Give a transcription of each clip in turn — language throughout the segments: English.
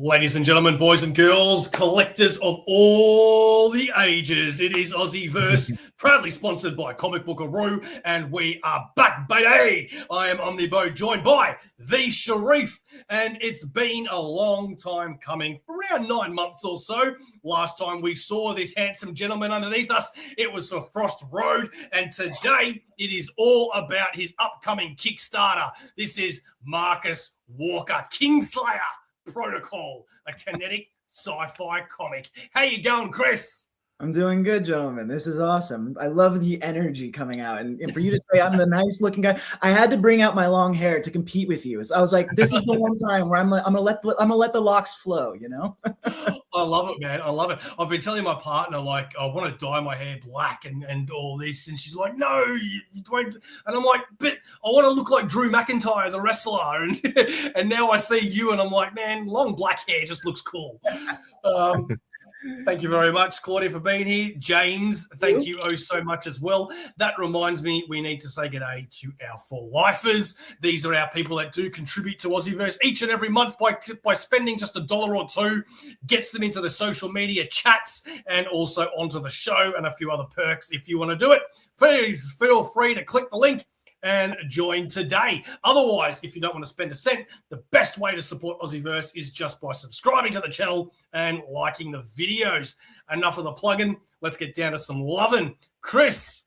Ladies and gentlemen, boys and girls, collectors of all the ages, it is Aussieverse, proudly sponsored by Comic Bookaroo, and we are back, baby! I am Omnibo, joined by the Sharif, and it's been a long time coming, around 9 months or so. Last time we saw this handsome gentleman underneath us, it was for Frost Road, and today it is all about his upcoming Kickstarter. This is Marcus Walker, Kingslayer Protocol, a Kinetic sci-fi comic. How you going, Chris? I'm doing good, gentlemen. This is awesome. I love the energy coming out. And for you to say I'm the nice looking guy, I had to bring out my long hair to compete with you. So I was like, this is the one time where I'm gonna let the locks flow, you know? I love it, man. I love it. I've been telling my partner, like, I want to dye my hair black and all this. And she's like, no, you don't. And I'm like, but I want to look like Drew McIntyre, the wrestler. And now I see you and I'm like, man, long black hair just looks cool. Thank you very much, Claudia, for being here. James, thank you oh so much as well. That reminds me, we need to say g'day to our for-lifers. These are our people that do contribute to Aussieverse each and every month by spending just $1 or $2, gets them into the social media chats and also onto the show and a few other perks. If you want to do it, please feel free to click the link and join today. Otherwise, if you don't want to spend a cent, the best way to support Aussieverse is just by subscribing to the channel and liking the videos. Enough of the plug-in. Let's get down to some loving. Chris,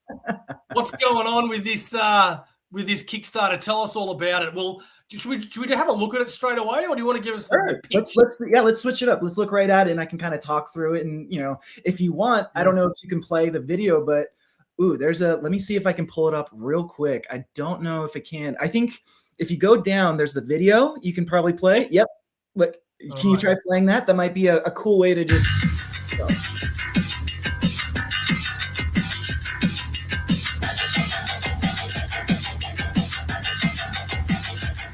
what's going on with this Kickstarter? Tell us all about it. Well, should we have a look at it straight away, or do you want to give us the pitch? Let's switch it up. Let's look right at it, and I can kind of talk through it. And if you want, I don't know if you can play the video, but let me see if I can pull it up real quick. I don't know if it can. I think if you go down, there's the video you can probably play. Yep. Look, can you try playing that? That might be a cool way to just go.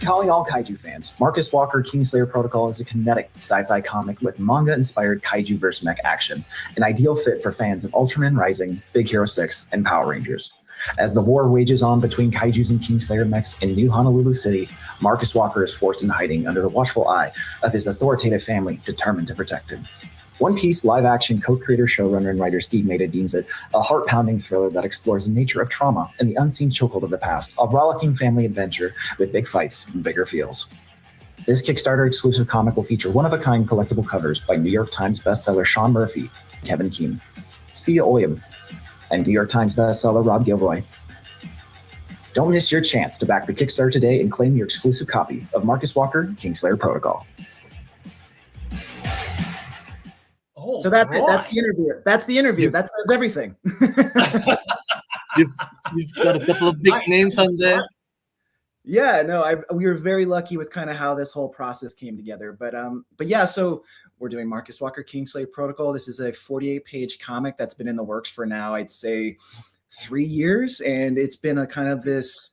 Calling all kaiju fans, Marcus Walker Kingslayer Protocol is a kinetic sci-fi comic with manga-inspired kaiju versus mech action, an ideal fit for fans of Ultraman Rising, Big Hero 6, and Power Rangers. As the war wages on between kaijus and Kingslayer mechs in New Honolulu City, Marcus Walker is forced into hiding under the watchful eye of his authoritative family determined to protect him. One Piece live-action co-creator, showrunner, and writer Steve Maida deems it a heart-pounding thriller that explores the nature of trauma and the unseen chokehold of the past, a rollicking family adventure with big fights and bigger feels. This Kickstarter-exclusive comic will feature one-of-a-kind collectible covers by New York Times bestseller Sean Murphy, Kevin Keane, Sia Oyem, and New York Times bestseller Rob Gilroy. Don't miss your chance to back the Kickstarter today and claim your exclusive copy of Marcus Walker, Kingslayer Protocol. So that's it. That's the interview. That's the interview. That says everything. You've got a couple of big names on there. Yeah, no, we were very lucky with kind of how this whole process came together. But yeah, so we're doing Marcus Walker Kingslayer Protocol. This is a 48-page comic that's been in the works for now, I'd say 3 years, and it's been a kind of this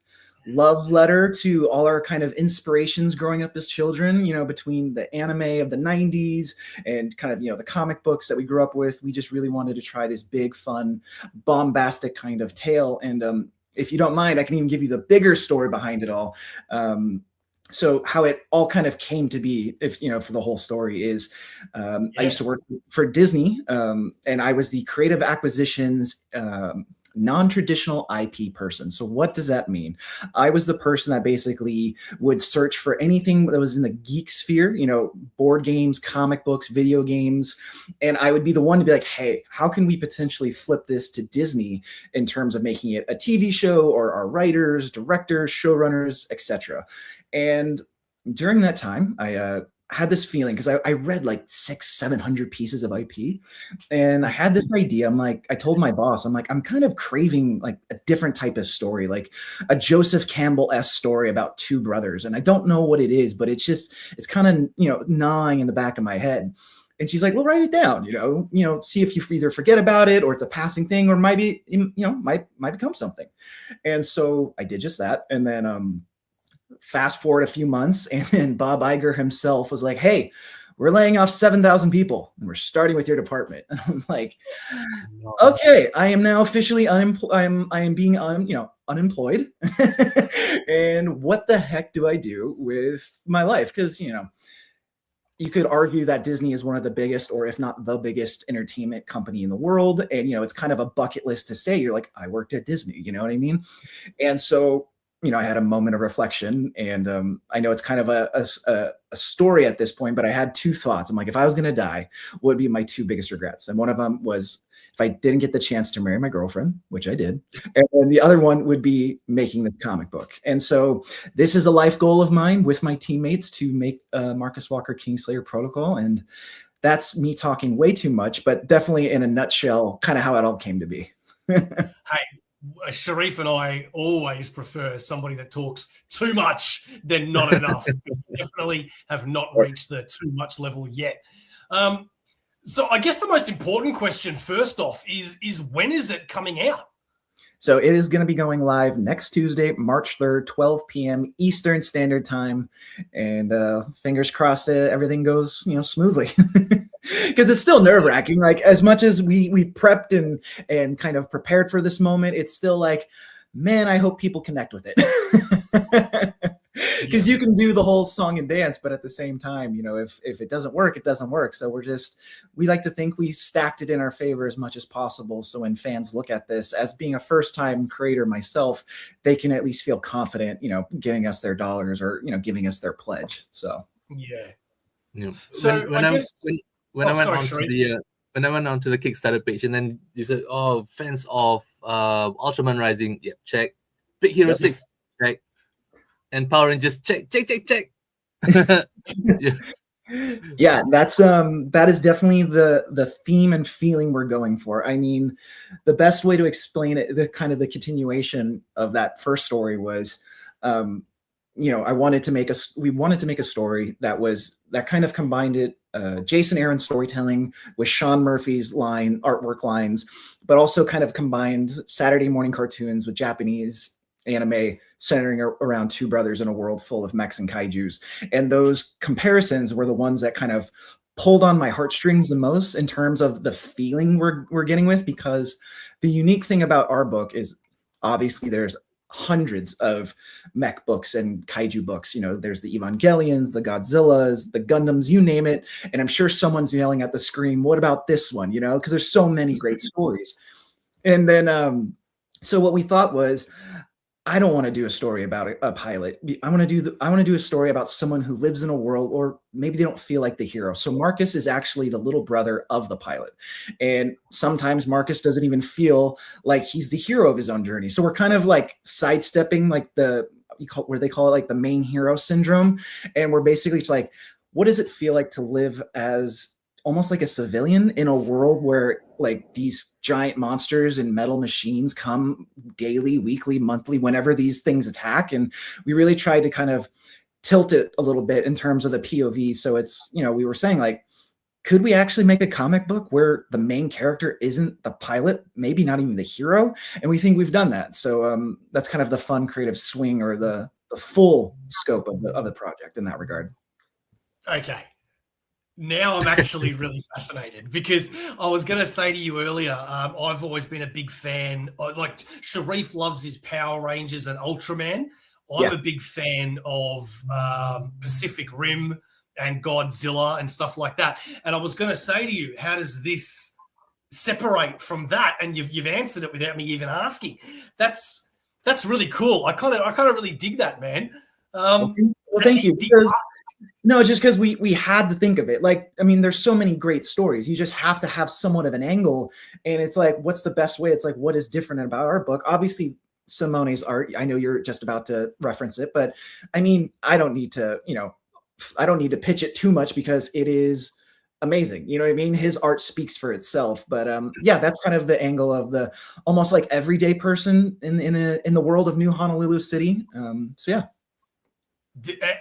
love letter to all our kind of inspirations growing up as children, between the anime of the 90s and kind of, the comic books that we grew up with. We just really wanted to try this big, fun, bombastic kind of tale. And if you don't mind, I can even give you the bigger story behind it all. So how it all kind of came to be, for the whole story is, I used to work for Disney, and I was the creative acquisitions non-traditional IP person. So what does that mean? I was the person that basically would search for anything that was in the geek sphere, board games, comic books, video games. And I would be the one to be like, hey, how can we potentially flip this to Disney in terms of making it a TV show, or our writers, directors, showrunners, etc. And during that time, I had this feeling, because I read like 600-700 pieces of IP, and I had this idea. I told my boss, I'm kind of craving like a different type of story, like a Joseph Campbell-esque story about two brothers. And I don't know what it is, but it's kind of, gnawing in the back of my head. And she's like, well, write it down, see if you either forget about it, or it's a passing thing, or maybe, might become something. And so I did just that. And then, fast forward a few months, and then Bob Iger himself was like, hey, we're laying off 7,000 people and we're starting with your department. And I'm like, okay, I am now officially unemployed. I am being unemployed. And what the heck do I do with my life? Because, you could argue that Disney is one of the biggest, or if not the biggest, entertainment company in the world. And, it's kind of a bucket list to say, you're like, I worked at Disney, you know what I mean? And so, I had a moment of reflection, and I know it's kind of a story at this point, but I had two thoughts. I'm like, if I was going to die, what would be my two biggest regrets? And one of them was if I didn't get the chance to marry my girlfriend, which I did. And the other one would be making the comic book. And so this is a life goal of mine with my teammates to make Marcus Walker Kingslayer Protocol. And that's me talking way too much, but definitely in a nutshell, kind of how it all came to be. Hey, Sharif and I always prefer somebody that talks too much than not enough. We definitely have not reached the too much level yet. So I guess the most important question first off is when is it coming out? So it is going to be going live next Tuesday, March 3rd, 12 p.m. Eastern Standard Time. And fingers crossed that everything goes, smoothly. Because it's still nerve-wracking. Like, as much as we've prepped and kind of prepared for this moment, it's still like, man, I hope people connect with it. Because you can do the whole song and dance, but at the same time, if it doesn't work, it doesn't work. So we like to think we stacked it in our favor as much as possible. So when fans look at this, as being a first-time creator myself, they can at least feel confident, giving us their dollars or, giving us their pledge. So yeah. So when I went onto the Kickstarter page, and then you said, "Oh, fans of Ultraman Rising, yeah, check. Big Hero 6, check. And Power Rangers, check. Yeah, that is definitely the theme and feeling we're going for. I mean, the best way to explain it, the continuation of that first story was, we wanted to make a story that kind of combined it, Jason Aaron's storytelling with Sean Murphy's artwork lines, but also kind of combined Saturday morning cartoons with Japanese anime centering around two brothers in a world full of mechs and kaijus. And those comparisons were the ones that kind of pulled on my heartstrings the most in terms of the feeling we're getting with, because the unique thing about our book is obviously there's hundreds of mech books and kaiju books. There's the Evangelions, the Godzillas, the Gundams, you name it. And I'm sure someone's yelling at the screen, what about this one? Because there's so many great stories. And then, so what we thought was, I don't want to do a story about a pilot. I want to do a story about someone who lives in a world, or maybe they don't feel like the hero. So Marcus is actually the little brother of the pilot. And sometimes Marcus doesn't even feel like he's the hero of his own journey. So we're kind of like sidestepping like where they call it like the main hero syndrome. And we're basically just like, what does it feel like to live as almost like a civilian in a world where like these giant monsters and metal machines come daily, weekly, monthly, whenever these things attack. And we really tried to kind of tilt it a little bit in terms of the POV. So it's, we were saying like, could we actually make a comic book where the main character isn't the pilot, maybe not even the hero? And we think we've done that. So that's kind of the fun creative swing, or the full scope of the project in that regard. Okay. Now I'm actually really fascinated, because I was going to say to you earlier, I've always been a big fan. Like Sharif loves his Power Rangers and Ultraman. I'm a big fan of Pacific Rim and Godzilla and stuff like that. And I was going to say to you, how does this separate from that? And you've answered it without me even asking. That's really cool. I kind of really dig that, man. Well, thank you. No, just because we had to think of it. Like, I mean, there's so many great stories. You just have to have somewhat of an angle. And it's like, what's the best way? It's like, what is different about our book? Obviously, Simone's art, I know you're just about to reference it, but I mean, I don't need to pitch it too much because it is amazing. You know what I mean? His art speaks for itself. But that's kind of the angle of the almost like everyday person in the world of New Honolulu City. So yeah.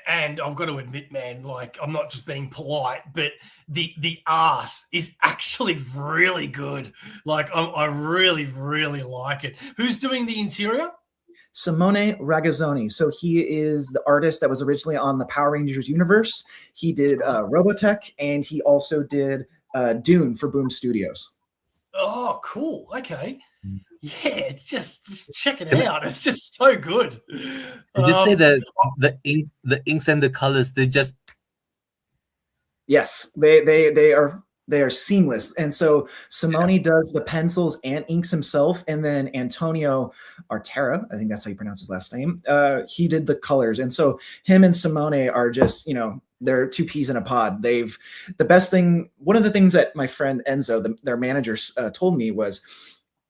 And I've got to admit, man, like, I'm not just being polite, but the art is actually really good. Like, I really, really like it. Who's doing the interior? Simone Ragazzoni. So he is the artist that was originally on the Power Rangers universe. He did Robotech, and he also did Dune for Boom Studios. Oh, cool. Okay. Yeah, it's just check it out. It's just so good. And just say that the inks and the colors, they just Yes, they are seamless. And so Simone does the pencils and inks himself, and then Antonio Artera, I think that's how you pronounce his last name, he did the colors. And so him and Simone are just, they're two peas in a pod. One of the things that my friend Enzo, their manager, told me was,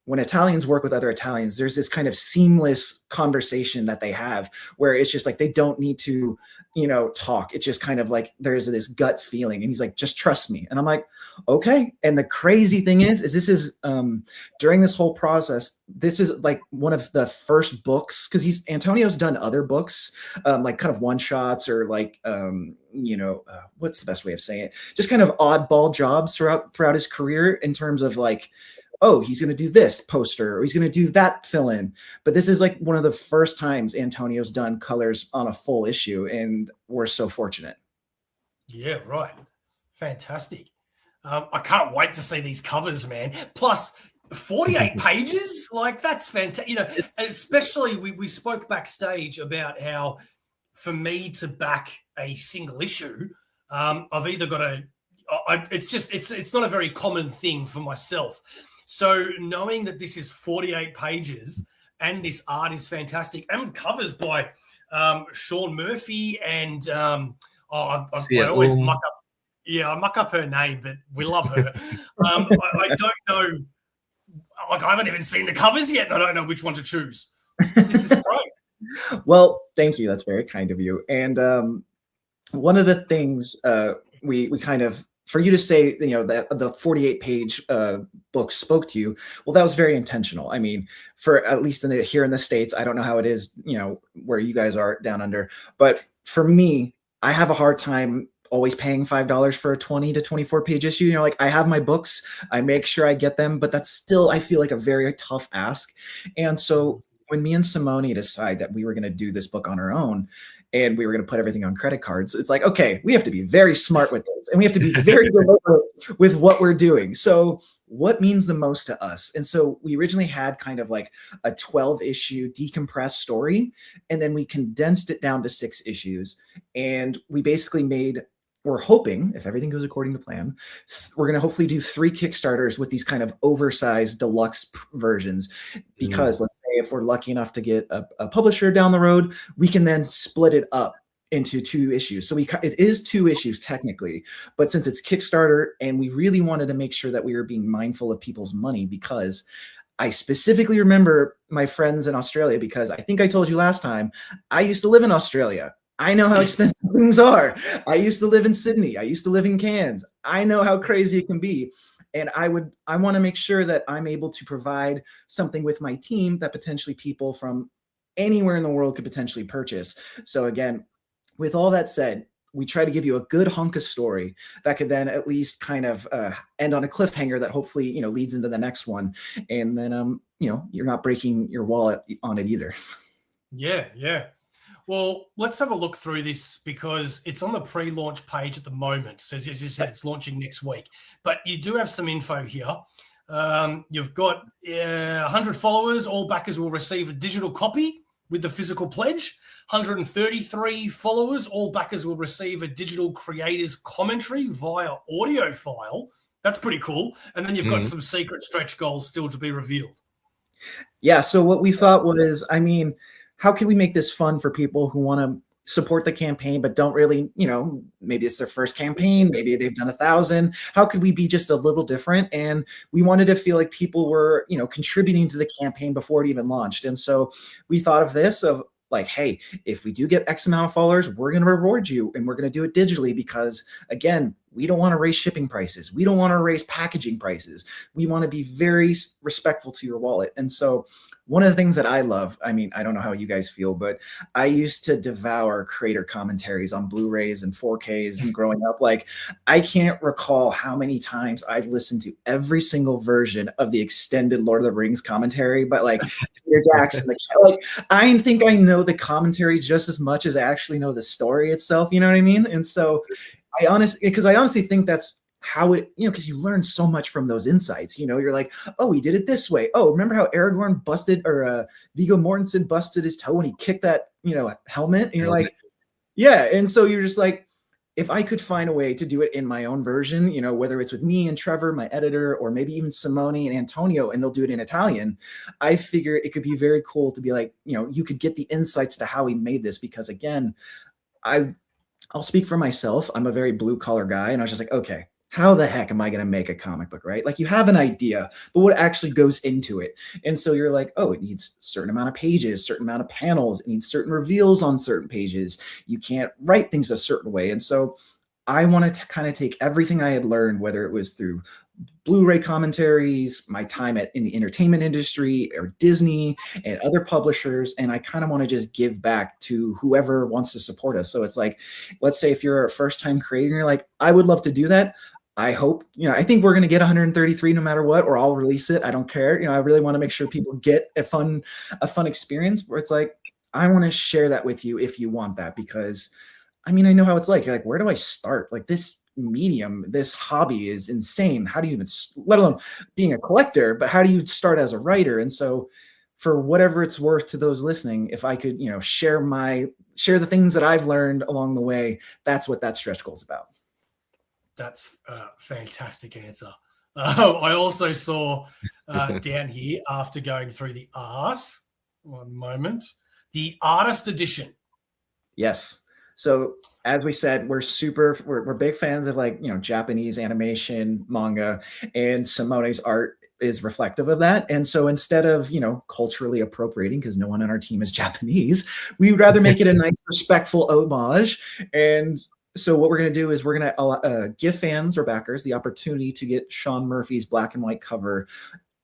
when Italians work with other Italians, there's this kind of seamless conversation that they have where it's just like they don't need to, talk. It's just kind of like there's this gut feeling. And he's like, just trust me. And I'm like, okay. And the crazy thing is this is during this whole process, this is like one of the first books, because Antonio's done other books, like kind of one shots or like what's the best way of saying it? Just kind of oddball jobs throughout his career in terms of like, oh, he's going to do this poster or he's going to do that fill in. But this is like one of the first times Antonio's done colors on a full issue, and we're so fortunate. Yeah, right. Fantastic. I can't wait to see these covers, man. Plus 48 pages, like that's fantastic. Especially we spoke backstage about how for me to back a single issue, I've either got to, it's not a very common thing for myself. So knowing that this is 48 pages and this art is fantastic, and covers by Sean Murphy and I always muck up. Yeah, I muck up her name, but we love her. I don't know. Like, I haven't even seen the covers yet, and I don't know which one to choose. This is great. Well, thank you. That's very kind of you. And one of the things we kind of, for you to say, that the 48-page book spoke to you, well, that was very intentional. I mean, for at least here in the States, I don't know how it is, where you guys are down under, but for me, I have a hard time always paying $5 for a 20 to 24 page issue. Like, I have my books, I make sure I get them, but that's still, I feel like, a very tough ask. And so when me and Simone decide that we were going to do this book on our own, and we were going to put everything on credit cards, it's like, okay, we have to be very smart with this, and we have to be very deliberate with what we're doing. So what means the most to us? And so we originally had kind of like a 12-issue decompressed story, and then we condensed it down to 6 issues. And we basically we're hoping, if everything goes according to plan, we're going to hopefully do 3 Kickstarters with these kind of oversized deluxe versions, because let's say if we're lucky enough to get a publisher down the road, we can then split it up into 2 issues. So it is 2 issues technically, but since it's Kickstarter, and we really wanted to make sure that we were being mindful of people's money, because I specifically remember my friends in Australia, because I think I told you last time, I used to live in Australia. I know how expensive things are. I used to live in Sydney. I used to live in Cairns. I know how crazy it can be. And I want to make sure that I'm able to provide something with my team that potentially people from anywhere in the world could potentially purchase. So again, with all that said, we try to give you a good hunk of story that could then at least kind of end on a cliffhanger that hopefully, leads into the next one. And then, you're not breaking your wallet on it either. Yeah, yeah. Well, let's have a look through this, because it's on the pre-launch page at the moment. So as you said, it's launching next week. But you do have some info here. You've got 100 followers. All backers will receive a digital copy with the physical pledge. 133 followers. All backers will receive a digital creator's commentary via audio file. That's pretty cool. And then you've got some secret stretch goals still to be revealed. Yeah, so what we thought was, how can we make this fun for people who want to support the campaign but don't really, maybe it's their first campaign, maybe they've done 1,000. How could we be just a little different? And we wanted to feel like people were, contributing to the campaign before it even launched. And so we thought of this, of like, hey, if we do get X amount of followers, we're going to reward you, and we're going to do it digitally, because again, we don't want to raise shipping prices. We don't want to raise packaging prices. We want to be very respectful to your wallet. And so one of the things that I love, I don't know how you guys feel, but I used to devour creator commentaries on Blu-rays and 4Ks and growing up. Like, I can't recall how many times I've listened to every single version of the extended Lord of the Rings commentary, but like Peter Jackson, I think I know the commentary just as much as I actually know the story itself. You know what I mean? And so I honestly think that's how it, because you learn so much from those insights. You're like, oh, he did it this way. Oh, remember how Aragorn Viggo Mortensen busted his toe when he kicked that, helmet? And you're like, yeah. And so you're just like, if I could find a way to do it in my own version, whether it's with me and Trevor, my editor, or maybe even Simone and Antonio, and they'll do it in Italian, I figure it could be very cool to be like, you could get the insights to how he made this, because again, I'll speak for myself. I'm a very blue collar guy, and I was just like, okay, how the heck am I going to make a comic book, right? Like, you have an idea, but what actually goes into it? And so you're like, oh, it needs a certain amount of pages, certain amount of panels. It needs certain reveals on certain pages. You can't write things a certain way. And so I wanted to kind of take everything I had learned, whether it was through Blu-ray commentaries, my time in the entertainment industry, or Disney and other publishers, and I kind of want to just give back to whoever wants to support us. So it's like, let's say if you're a first-time creator, you're like, I would love to do that. I hope, I think we're going to get 133 no matter what, or I'll release it. I don't care. I really want to make sure people get a fun experience where it's like, I want to share that with you if you want that, because I know how it's like. You're like, where do I start? Like, this medium, this hobby is insane. How do you even, let alone being a collector, but how do you start as a writer? And so for whatever it's worth to those listening, if I could, share the things that I've learned along the way, that's what that stretch goal is about. That's a fantastic answer. I also saw down here, after going through the art, one moment, the artist edition. Yes. So as we said, we're big fans of Japanese animation, manga, and Simone's art is reflective of that. And so instead of, culturally appropriating, because no one on our team is Japanese, we would rather make it a nice, respectful homage. And so what we're going to do is we're going to give fans or backers the opportunity to get Sean Murphy's black and white cover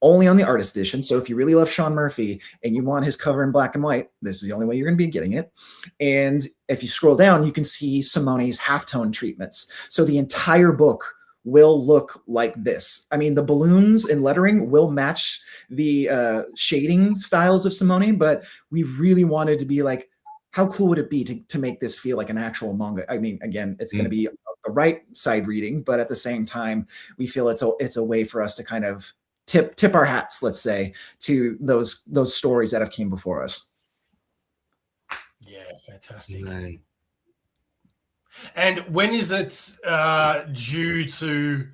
only on the artist edition. So if you really love Sean Murphy and you want his cover in black and white, this is the only way you're going to be getting it. And if you scroll down, you can see Simone's halftone treatments. So the entire book will look like this. The balloons and lettering will match the shading styles of Simone, but we really wanted to be like, how cool would it be to make this feel like an actual manga? Again, it's going to be a right side reading, but at the same time, we feel it's a way for us to kind of tip our hats, let's say, to those stories that have came before us. Yeah, fantastic. Right. And when is it due to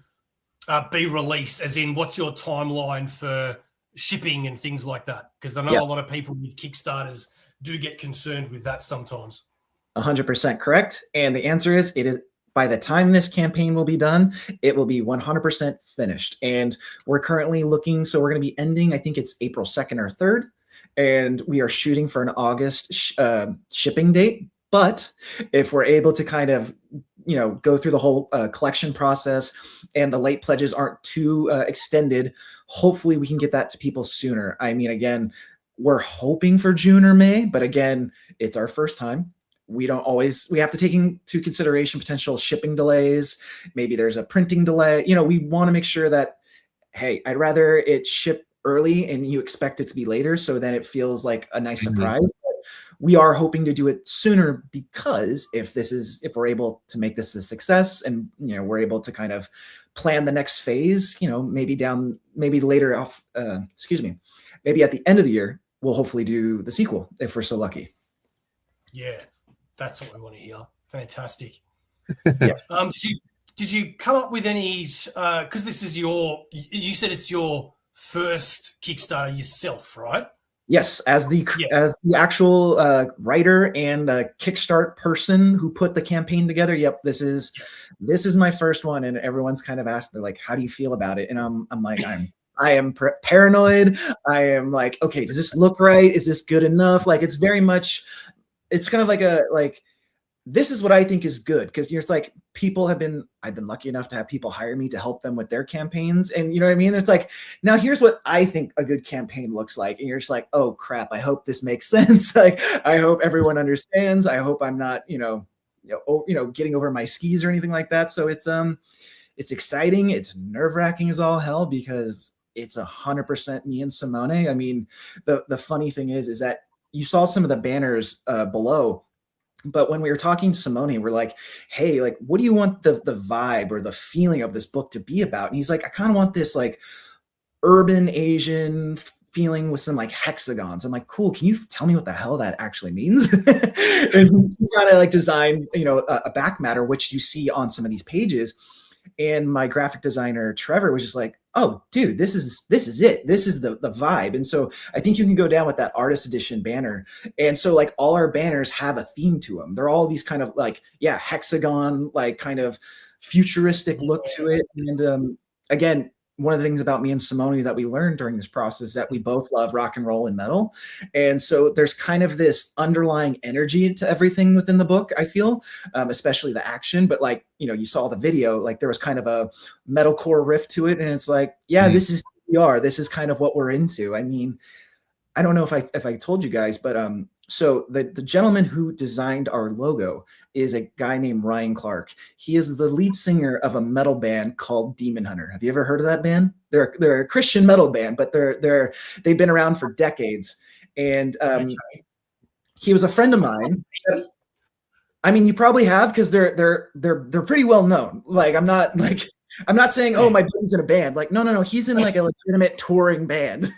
be released? As in, what's your timeline for shipping and things like that? Because I know a lot of people with Kickstarters do get concerned with that sometimes. 100% correct. And the answer is, it is, by the time this campaign will be done, it will be 100% finished. And we're currently looking, so we're going to be ending, I think it's April 2nd or 3rd. And we are shooting for an August shipping date. But if we're able to kind of, go through the whole collection process and the late pledges aren't too extended, hopefully we can get that to people sooner. Again, we're hoping for June or May, but again, it's our first time. We have to take into consideration potential shipping delays. Maybe there's a printing delay. We want to make sure that, hey, I'd rather it ship early and you expect it to be later, so then it feels like a nice surprise. But we are hoping to do it sooner, because if we're able to make this a success and, we're able to kind of plan the next phase, maybe later off, maybe at the end of the year, we'll hopefully do the sequel if we're so lucky. Yeah, that's what we want to hear. Fantastic. Yes. Did you come up with any? Because this is you said it's your first Kickstarter yourself, right? Yes, as the actual writer and Kickstart person who put the campaign together. Yep, this is my first one, and everyone's kind of asked, they're like, "How do you feel about it?" And I'm like, I am paranoid. I am like, okay, does this look right? Is this good enough? Like, it's very much, it's kind of like this is what I think is good, because it's like I've been lucky enough to have people hire me to help them with their campaigns, and you know what I mean? It's like, now here's what I think a good campaign looks like, and you're just like, oh crap, I hope this makes sense. Like, I hope everyone understands. I hope I'm not getting over my skis or anything like that. So it's exciting. It's nerve-wracking as all hell, because it's 100% me and Simone. The funny thing is that you saw some of the banners below, but when we were talking to Simone, we're like, hey, like, what do you want the vibe or the feeling of this book to be about? And he's like, I kind of want this like urban Asian feeling with some like hexagons. I'm like, cool, can you tell me what the hell that actually means? And he kind of like designed, you know, a back matter, which you see on some of these pages. And my graphic designer, Trevor, was just like, oh, dude, this is it. This is the vibe. And so I think you can go down with that artist edition banner. And so like all our banners have a theme to them. They're all these kind of like, yeah, hexagon, like kind of futuristic look to it. And again, one of the things about me and Simone that we learned during this process is that we both love rock and roll and metal. And so there's kind of this underlying energy to everything within the book, I feel, especially the action. But like, you know, you saw the video, like there was kind of a metalcore riff to it. And it's like, yeah, this is who we are. This is kind of what we're into. I mean, I don't know if I told you guys, but so the gentleman who designed our logo is a guy named Ryan Clark. He is the lead singer of a metal band called Demon Hunter. Have you ever heard of that band? They're a Christian metal band, but they've been around for decades. And he was a friend of mine. I mean, you probably have, because they're pretty well known. Like I'm not saying, oh, my buddy's in a band. Like, no. He's in like a legitimate touring band.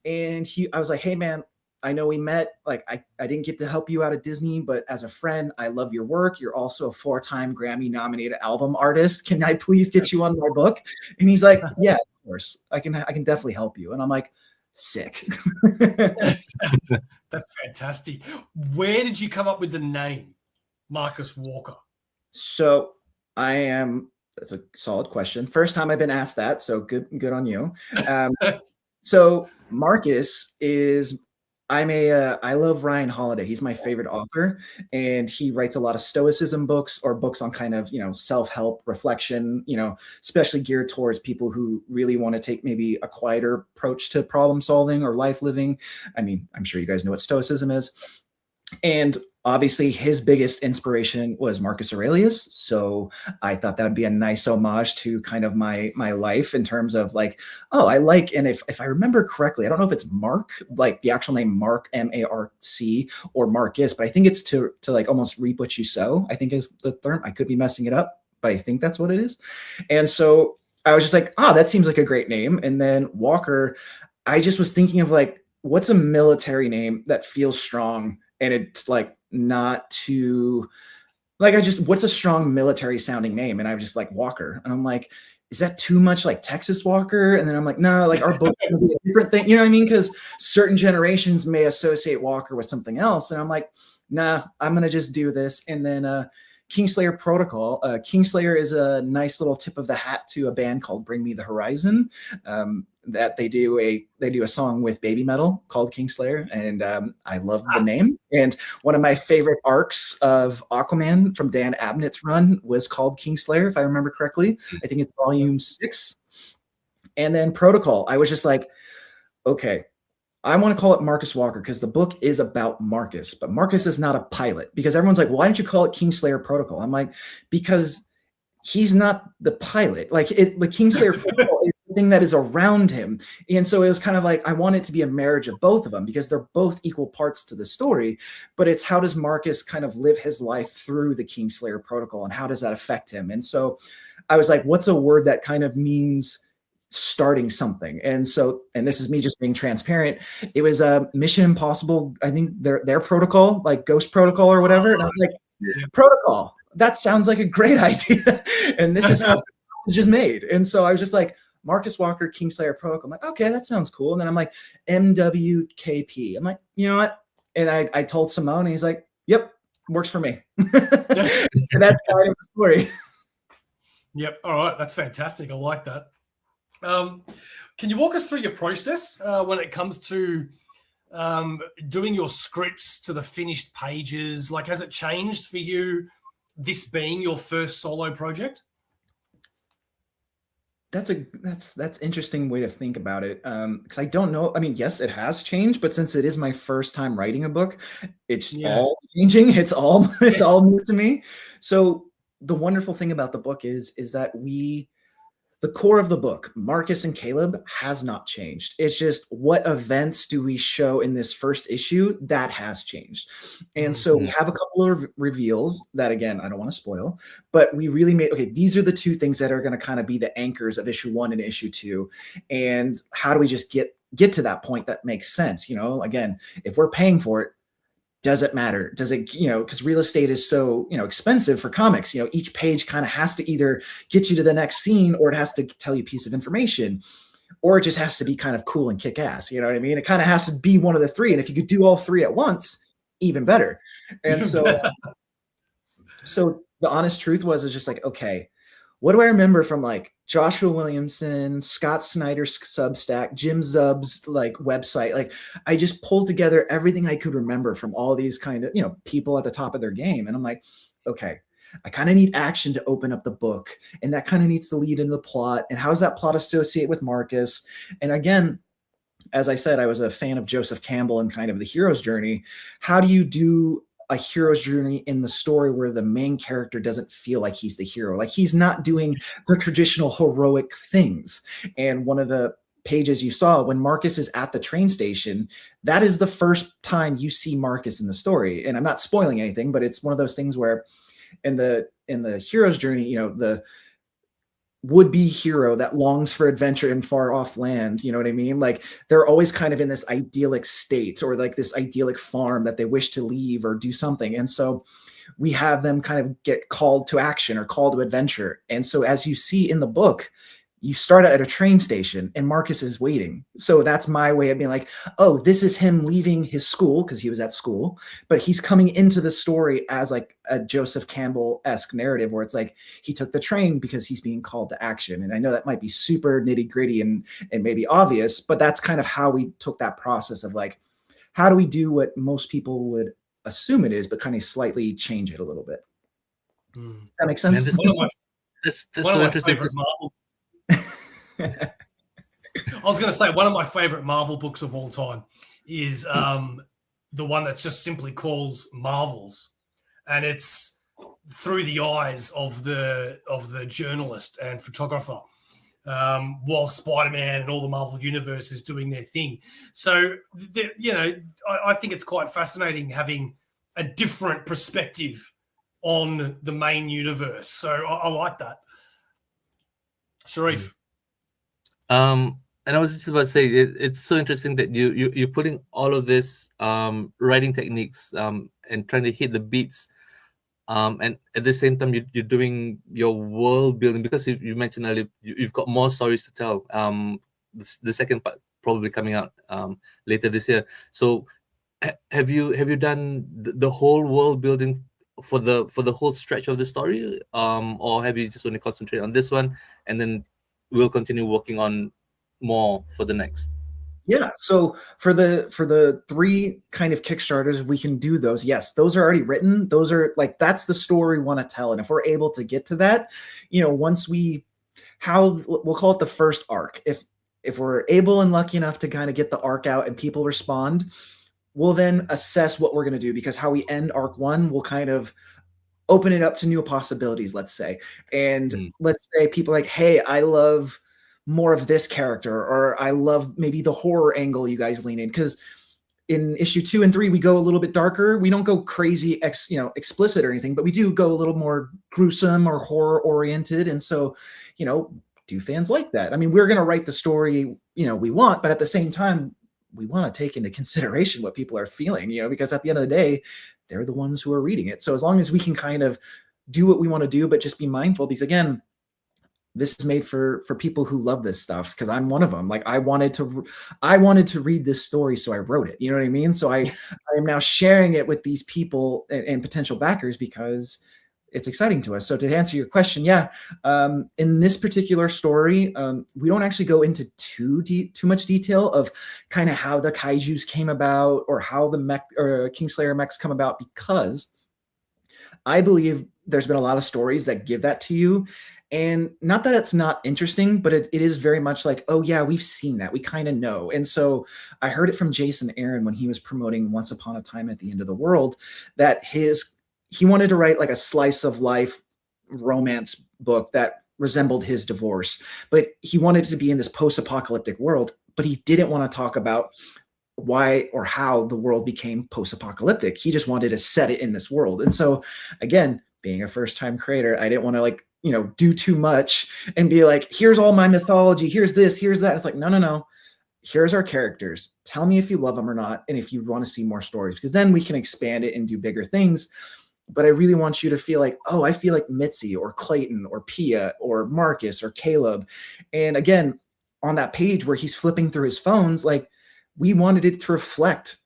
and I was like, hey man, I know we met, like I didn't get to help you out at Disney, but as a friend, I love your work. You're also a 4-time Grammy nominated album artist. Can I please get you on my book? And he's like, yeah, of course. I can definitely help you. And I'm like, sick. That's fantastic. Where did you come up with the name Marcus Walker? So that's a solid question. First time I've been asked that. So good on you. So Marcus is, I love Ryan Holiday. He's my favorite author, and he writes a lot of stoicism books or books on kind of, you know, self-help reflection, you know, especially geared towards people who really want to take maybe a quieter approach to problem solving or life living. I mean, I'm sure you guys know what stoicism is. And obviously his biggest inspiration was Marcus Aurelius. So I thought that would be a nice homage to kind of my life in terms of like, oh, I like, and if I remember correctly, I don't know if it's Mark, like the actual name Mark, M-A-R-C, or Marcus, but I think it's to like almost reap what you sow, I think is the term. I could be messing it up, but I think that's what it is. And so I was just like, that seems like a great name. And then Walker, I just was thinking of like, what's a military name that feels strong? And it's like not too, like, what's a strong military sounding name? And I was just like, Walker. And I'm like, is that too much like Texas Walker? And then I'm like, no, like our book is be a different thing. You know what I mean? Because certain generations may associate Walker with something else. And I'm like, nah, I'm going to just do this. And then Kingslayer Protocol. Kingslayer is a nice little tip of the hat to a band called Bring Me the Horizon. That they do a song with Baby Metal called Kingslayer, and I love the name. And one of my favorite arcs of Aquaman from Dan Abnett's run was called Kingslayer, if I remember correctly. I think it's volume 6. And then Protocol, I was just like, okay, I want to call it Marcus Walker because the book is about Marcus, but Marcus is not a pilot, because everyone's like, why don't you call it Kingslayer Protocol? I'm like, because he's not the pilot. Like the Kingslayer Protocol is the thing that is around him. And so it was kind of like, I want it to be a marriage of both of them because they're both equal parts to the story, but it's how does Marcus kind of live his life through the Kingslayer Protocol and how does that affect him? And so I was like, what's a word that kind of means starting something? And so, and this is me just being transparent, it was a Mission Impossible, I think their protocol, like Ghost Protocol or whatever. And I was like, Protocol, that sounds like a great idea. And this is how it's just made. And so I was just like, Marcus Walker, Kingslayer Protocol. I'm like, okay, that sounds cool. And then I'm like, MWKP. I'm like, you know what? And I told Simone, and he's like, yep, works for me. And that's kind of the story. Yep. All right. That's fantastic. I like that. Can you walk us through your process when it comes to doing your scripts to the finished pages? Like, has it changed for you, this being your first solo project? That's interesting way to think about it. Because I don't know. I mean, yes, it has changed, but since it is my first time writing a book, it's all changing. It's all new to me. So the wonderful thing about the book is that the core of the book, Marcus and Caleb, has not changed. It's just what events do we show in this first issue that has changed. And so we have a couple of reveals that, again, I don't want to spoil, but we really made, okay, these are the two things that are going to kind of be the anchors of issue 1 and issue 2. And how do we just get to that point that makes sense? You know, again, if we're paying for it, does it matter? Does it, you know, because real estate is so, you know, expensive for comics, you know, each page kind of has to either get you to the next scene, or it has to tell you a piece of information, or it just has to be kind of cool and kick ass. You know what I mean? It kind of has to be one of the three. And if you could do all three at once, even better. And so, so the honest truth was, it's just like, okay, what do I remember from like Joshua Williamson, Scott Snyder's Substack, Jim Zub's like website? Like, I just pulled together everything I could remember from all these kind of, you know, people at the top of their game. And I'm like, okay, I kind of need action to open up the book, and that kind of needs to lead into the plot. And how does that plot associate with Marcus? And again, as I said, I was a fan of Joseph Campbell and kind of the hero's journey. How do you do a hero's journey in the story where the main character doesn't feel like he's the hero? Like, he's not doing the traditional heroic things. And one of the pages you saw when Marcus is at the train station, that is the first time you see Marcus in the story. And I'm not spoiling anything, but it's one of those things where in the hero's journey, you know, the would-be hero that longs for adventure in far-off land, you know what I mean? Like, they're always kind of in this idyllic state, or like this idyllic farm that they wish to leave or do something. And so we have them kind of get called to action or called to adventure. And so as you see in the book, you start at a train station and Marcus is waiting. So that's my way of being like, oh, this is him leaving his school, because he was at school, but he's coming into the story as like a Joseph Campbell-esque narrative where it's like he took the train because he's being called to action. And I know that might be super nitty-gritty and maybe obvious, but that's kind of how we took that process of like, how do we do what most people would assume it is, but kind of slightly change it a little bit. Does that make sense? Man, this so interesting. I was going to say, one of my favorite Marvel books of all time is the one that's just simply called Marvels, and it's through the eyes of the journalist and photographer, while Spider-Man and all the Marvel universe is doing their thing. So, you know, I think it's quite fascinating having a different perspective on the main universe. So I like that. Sharif. And I was just about to say, it's so interesting that you're putting all of this writing techniques and trying to hit the beats, and at the same time you're doing your world building, because you mentioned earlier you've got more stories to tell. The second part probably coming out later this year. So have you done the whole world building for the whole stretch of the story, or have you just only concentrated on this one and then we'll continue working on more for the next? Yeah, so for the three kind of Kickstarters, we can do those. Yes, those are already written. Those are like, that's the story we want to tell. And if we're able to get to that, you know, once we'll call it the first arc. If we're able and lucky enough to kind of get the arc out and people respond, we'll then assess what we're going to do, because how we end arc 1 will kind of open it up to new possibilities, let's say. And let's say people are like, hey, I love more of this character, or I love maybe the horror angle you guys lean in. Because in issue 2 and 3, we go a little bit darker. We don't go crazy, explicit or anything, but we do go a little more gruesome or horror oriented. And so, you know, do fans like that? I mean, we're going to write the story, you know, we want, but at the same time, we want to take into consideration what people are feeling, you know, because at the end of the day, they're the ones who are reading it. So as long as we can kind of do what we want to do, but just be mindful, because again, this is made for people who love this stuff, because I'm one of them. Like, I wanted to read this story, so I wrote it. You know what I mean? So I am now sharing it with these people and potential backers, because it's exciting to us. So to answer your question, yeah, in this particular story, we don't actually go into too much detail of kind of how the kaijus came about or how the mech or Kingslayer mechs come about, because I believe there's been a lot of stories that give that to you. And not that it's not interesting, but it is very much like, oh yeah, we've seen that. We kind of know. And so I heard it from Jason Aaron when he was promoting Once Upon a Time at the End of the World, that he wanted to write like a slice of life romance book that resembled his divorce, but he wanted to be in this post-apocalyptic world, but he didn't want to talk about why or how the world became post-apocalyptic. He just wanted to set it in this world. And so again, being a first-time creator, I didn't want to like, do too much and be like, here's all my mythology, here's this, here's that. It's like, no. Here's our characters. Tell me if you love them or not, and if you want to see more stories, because then we can expand it and do bigger things. But I really want you to feel like, oh, I feel like Mitzi or Clayton or Pia or Marcus or Caleb. And again, on that page where he's flipping through his phones, like we wanted it to reflect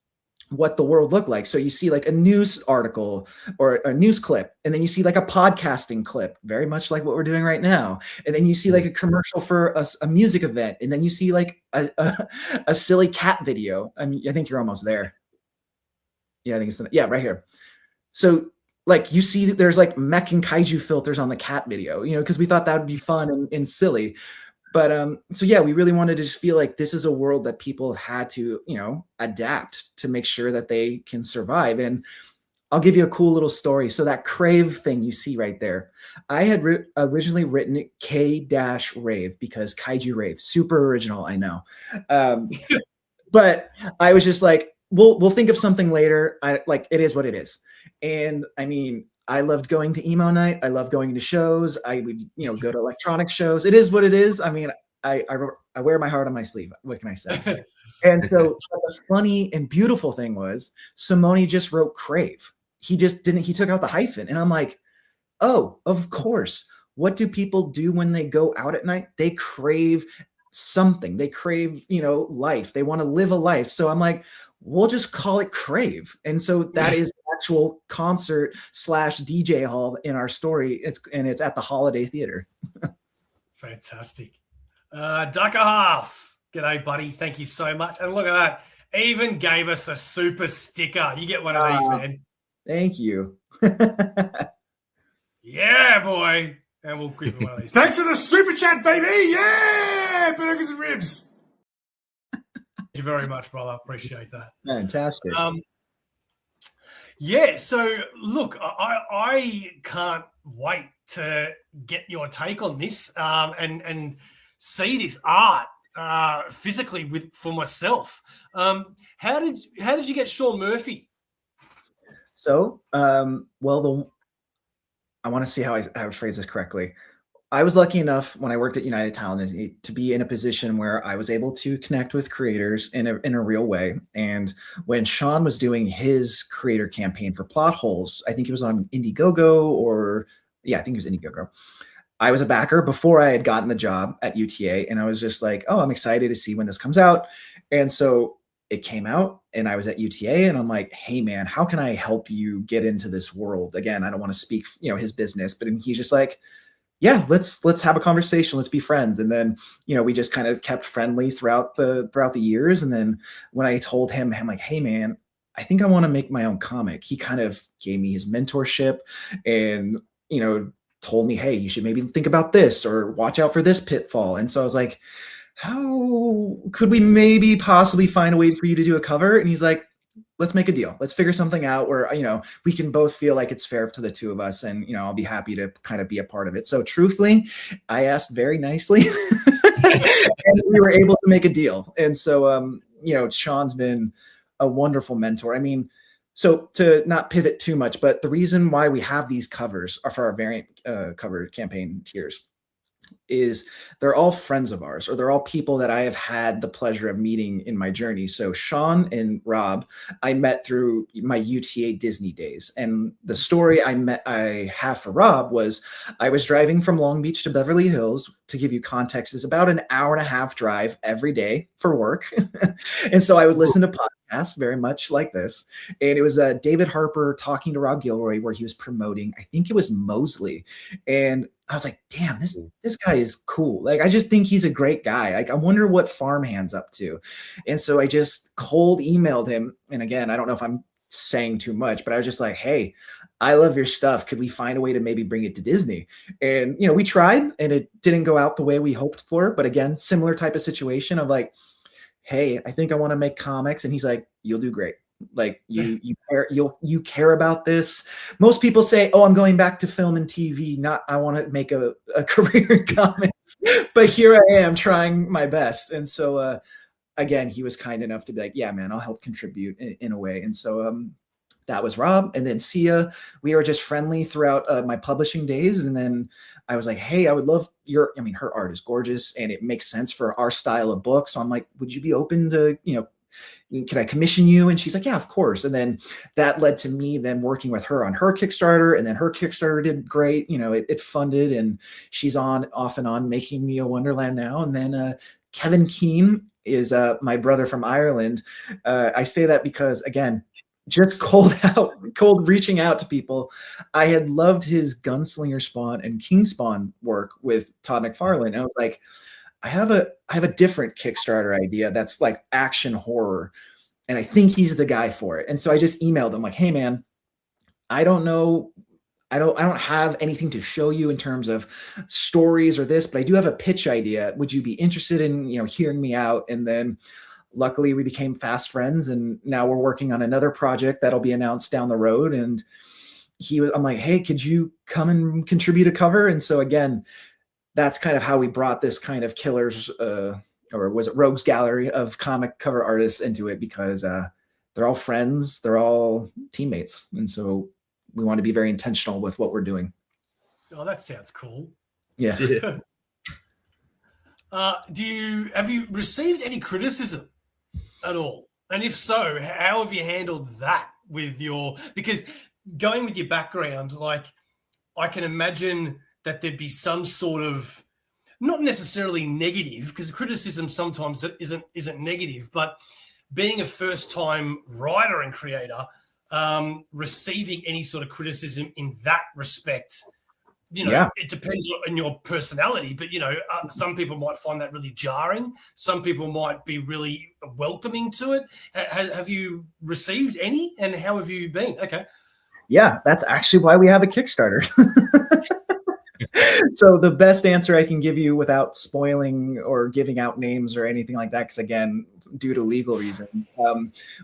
what the world looked like. So you see like a news article or a news clip, and then you see like a podcasting clip, very much like what we're doing right now. And then you see like a commercial for a music event. And then you see like a silly cat video. I mean, I think you're almost there. Yeah, I think it's, right here. So like you see that there's like Mech and Kaiju filters on the cat video, because we thought that would be fun and silly. But so yeah, we really wanted to just feel like this is a world that people had to, adapt to make sure that they can survive. And I'll give you a cool little story. So that Crave thing you see right there, I had originally written it K-Rave because Kaiju Rave, super original, I know. But I was just like, we'll think of something later. It is what it is. And I mean, I loved going to emo night. I love going to shows. I would, go to electronic shows. It is what it is. I mean, I wear my heart on my sleeve. What can I say? And so the funny and beautiful thing was Simone just wrote Crave. He took out the hyphen. And I'm like, oh, of course. What do people do when they go out at night? They crave something. They crave, life. They want to live a life. So I'm like, we'll just call it Crave. And so that is the actual concert / DJ hall in our story. It's at the Holiday Theater. Fantastic. Ducker Half. G'day, buddy. Thank you so much. And look at that. Even gave us a super sticker. You get one of these, man. Thank you. Yeah, boy. And we'll give you one of these. Thanks for the super chat, baby. Yeah, burgers and ribs. Thank you very much, brother. Appreciate that. Fantastic. Yeah, so look, I can't wait to get your take on this and see this art physically for myself. How did you get Sean Murphy? So, I want to see how I phrase this correctly. I was lucky enough when I worked at United Talent to be in a position where I was able to connect with creators in a real way. And when Sean was doing his creator campaign for Plot Holes, I think it was on Indiegogo I think it was Indiegogo. I was a backer before I had gotten the job at UTA. And I was just like, oh, I'm excited to see when this comes out. And so it came out and I was at UTA and I'm like, hey man, how can I help you get into this world? Again, I don't want to speak, his business, but he's just like, yeah, let's have a conversation. Let's be friends. And then, we just kind of kept friendly throughout the years. And then when I told him, I'm like, hey man, I think I want to make my own comic. He kind of gave me his mentorship and, told me, hey, you should maybe think about this or watch out for this pitfall. And so I was like, how could we maybe possibly find a way for you to do a cover? And he's like, let's make a deal. Let's figure something out where, we can both feel like it's fair to the two of us. And, I'll be happy to kind of be a part of it. So truthfully, I asked very nicely and we were able to make a deal. And so, Sean's been a wonderful mentor. I mean, so to not pivot too much, but the reason why we have these covers are for our variant cover campaign tiers is they're all friends of ours, or they're all people that I have had the pleasure of meeting in my journey. So Sean and Rob, I met through my UTA Disney days. And the story I have for Rob was I was driving from Long Beach to Beverly Hills. To give you context, is about an hour and a half drive every day for work. And so I would listen to podcasts very much like this. And it was David Harper talking to Rob Gilroy where he was promoting, I think it was Mosley. And I was like, damn, this guy is cool. Like, I just think he's a great guy. Like, I wonder what Farmhand's up to. And so I just cold emailed him. And again, I don't know if I'm saying too much, but I was just like, hey, I love your stuff. Could we find a way to maybe bring it to Disney? And, we tried and it didn't go out the way we hoped for. But again, similar type of situation of like, hey, I think I want to make comics. And he's like, you'll do great. Like you care about this. Most people say, oh, I'm going back to film and TV, not I want to make a career in comics. But here I am trying my best. And so again, he was kind enough to be like, yeah, man, I'll help contribute in a way. And so that was Rob. And then Sia, we were just friendly throughout my publishing days. And then I was like, hey, I would love her art is gorgeous and it makes sense for our style of book. So I'm like, would you be open to, can I commission you? And she's like, yeah, of course. And then that led to me then working with her on her Kickstarter, and then her Kickstarter did great. It funded, and she's off and on making me a Wonderland now. And then Kevin Keane is my brother from Ireland. I say that because, again, just cold reaching out to people. I had loved his Gunslinger Spawn and King Spawn work with Todd McFarlane. And I was like, I have a different Kickstarter idea that's like action horror, and I think he's the guy for it. And so I just emailed him like, hey man, I don't know. I don't have anything to show you in terms of stories or this, but I do have a pitch idea. Would you be interested in, hearing me out? And then luckily we became fast friends, and now we're working on another project that'll be announced down the road. And I'm like, hey, could you come and contribute a cover? And so again, that's kind of how we brought this kind of killers, or was it Rogues Gallery of comic cover artists into it, because they're all friends, they're all teammates. And so we want to be very intentional with what we're doing. Oh, that sounds cool. Yeah. Have you received any criticism at all? And if so, how have you handled that because going with your background, like I can imagine that there'd be some sort of, not necessarily negative, because criticism sometimes isn't negative, but being a first-time writer and creator, receiving any sort of criticism in that respect, it depends on your personality, but some people might find that really jarring. Some people might be really welcoming to it. Have you received any, and how have you been? Okay. Yeah, that's actually why we have a Kickstarter. So the best answer I can give you without spoiling or giving out names or anything like that, because again, due to legal reasons,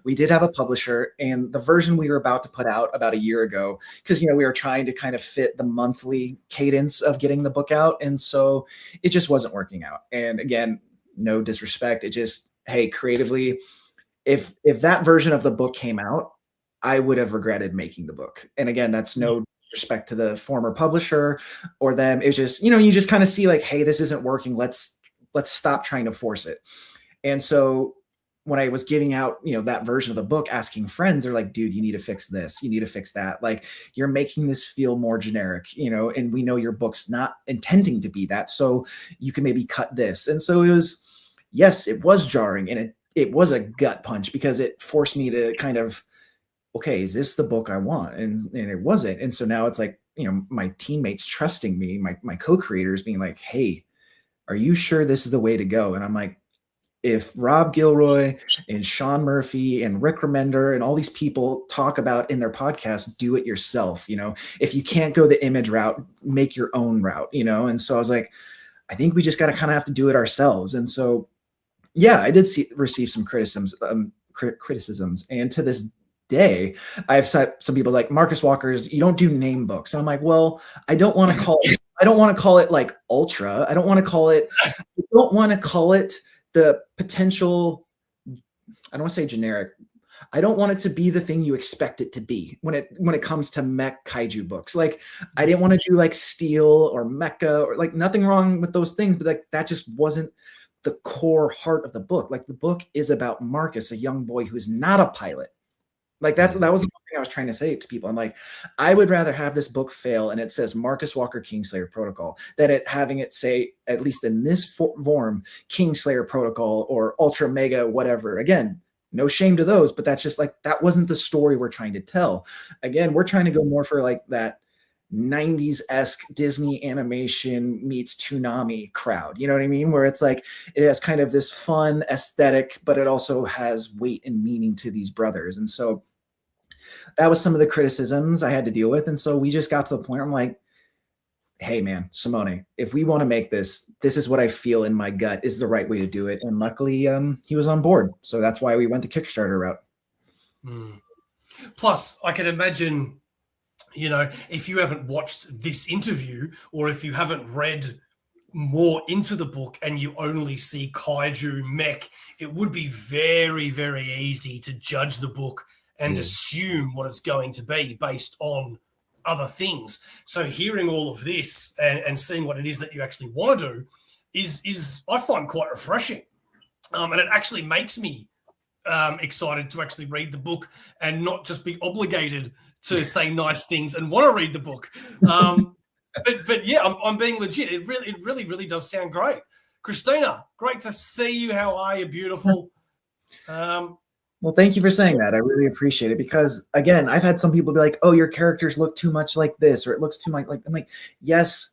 we did have a publisher, and the version we were about to put out about a year ago, because we were trying to kind of fit the monthly cadence of getting the book out, and so it just wasn't working out. And again, no disrespect, it just, hey, creatively, if that version of the book came out, I would have regretted making the book. And again, that's no respect to the former publisher or them. It's just, you just kind of see like, hey, this isn't working. Let's stop trying to force it. And so when I was giving out, that version of the book, asking friends, they're like, dude, you need to fix this. You need to fix that. Like, you're making this feel more generic, and we know your book's not intending to be that. So you can maybe cut this. And so it was jarring, and it was a gut punch, because it forced me to kind of, okay, is this the book I want? And it wasn't. And so now it's like, my teammates trusting me, my co-creators being like, hey, are you sure this is the way to go? And I'm like, if Rob Gilroy and Sean Murphy and Rick Remender and all these people talk about in their podcast, do it yourself. If you can't go the image route, make your own route, And so I was like, I think we just got to kind of have to do it ourselves. And so, yeah, I did receive some criticisms. And to this day, I've said some people like, Marcus Walker's, you don't do name books. And I'm like, well, I don't want to call it like Ultra. I don't want to call it the potential, I don't want to say generic. I don't want it to be the thing you expect it to be when it comes to mech kaiju books. Like, I didn't want to do like Steel or Mecha, or like, nothing wrong with those things, but like, that just wasn't the core heart of the book. Like, the book is about Marcus, a young boy who's not a pilot. Like, that was the thing I was trying to say to people. I'm like, I would rather have this book fail and it says Marcus Walker Kingslayer Protocol than having it say, at least in this form, Kingslayer Protocol or Ultra Mega, whatever. Again, no shame to those, but that's just like, that wasn't the story we're trying to tell. Again, we're trying to go more for like that 90s-esque Disney animation meets Toonami crowd. You know what I mean? Where it's like, it has kind of this fun aesthetic, but it also has weight and meaning to these brothers. And so that was some of the criticisms I had to deal with. And so we just got to the point where I'm like, hey man, Simone, if we want to make this is what I feel in my gut is the right way to do it. And luckily he was on board. So that's why we went the Kickstarter route. Plus, I can imagine, you know, if you haven't watched this interview or if you haven't read more into the book and you only see kaiju mech, it would be very, very easy to judge the book and assume what it's going to be based on other things. So hearing all of this and seeing what it is that you actually want to do is I find quite refreshing. And it actually makes me excited to actually read the book and not just be obligated to say nice things and want to read the book. But yeah, I'm being legit. It really does sound great. Christina, great to see you. How are you? Beautiful. Well, thank you for saying that. I really appreciate it because, again, I've had some people be like, oh, your characters look too much like this or it looks too much like, I'm like, yes,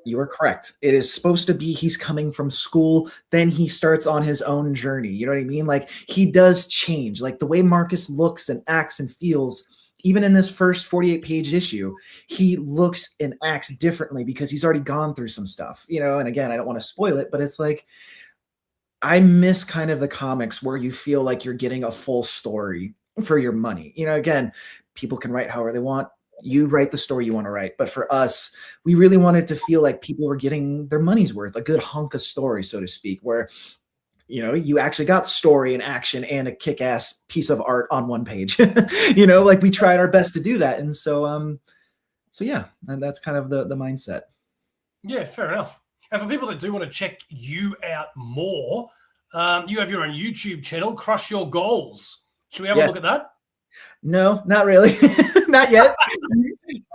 you are correct. It is supposed to be he's coming from school, then he starts on his own journey. You know what I mean? Like, he does change. Like, the way Marcus looks and acts and feels, even in this first 48-page issue, he looks and acts differently because he's already gone through some stuff, you know? And again, I don't want to spoil it, but it's like, I miss kind of the comics where you feel like you're getting a full story for your money. You know, again, people can write however they want. You write the story you want to write. But for us, we really wanted to feel like people were getting their money's worth, a good hunk of story, so to speak, where, you know, you actually got story and action and a kick-ass piece of art on one page. You know, like we tried our best to do that. And so yeah, and that's kind of the mindset. Yeah, fair enough. And for people that do want to check you out more, you have your own YouTube channel, Crush Your Goals. Should we have a look at that? No, not really. Not yet.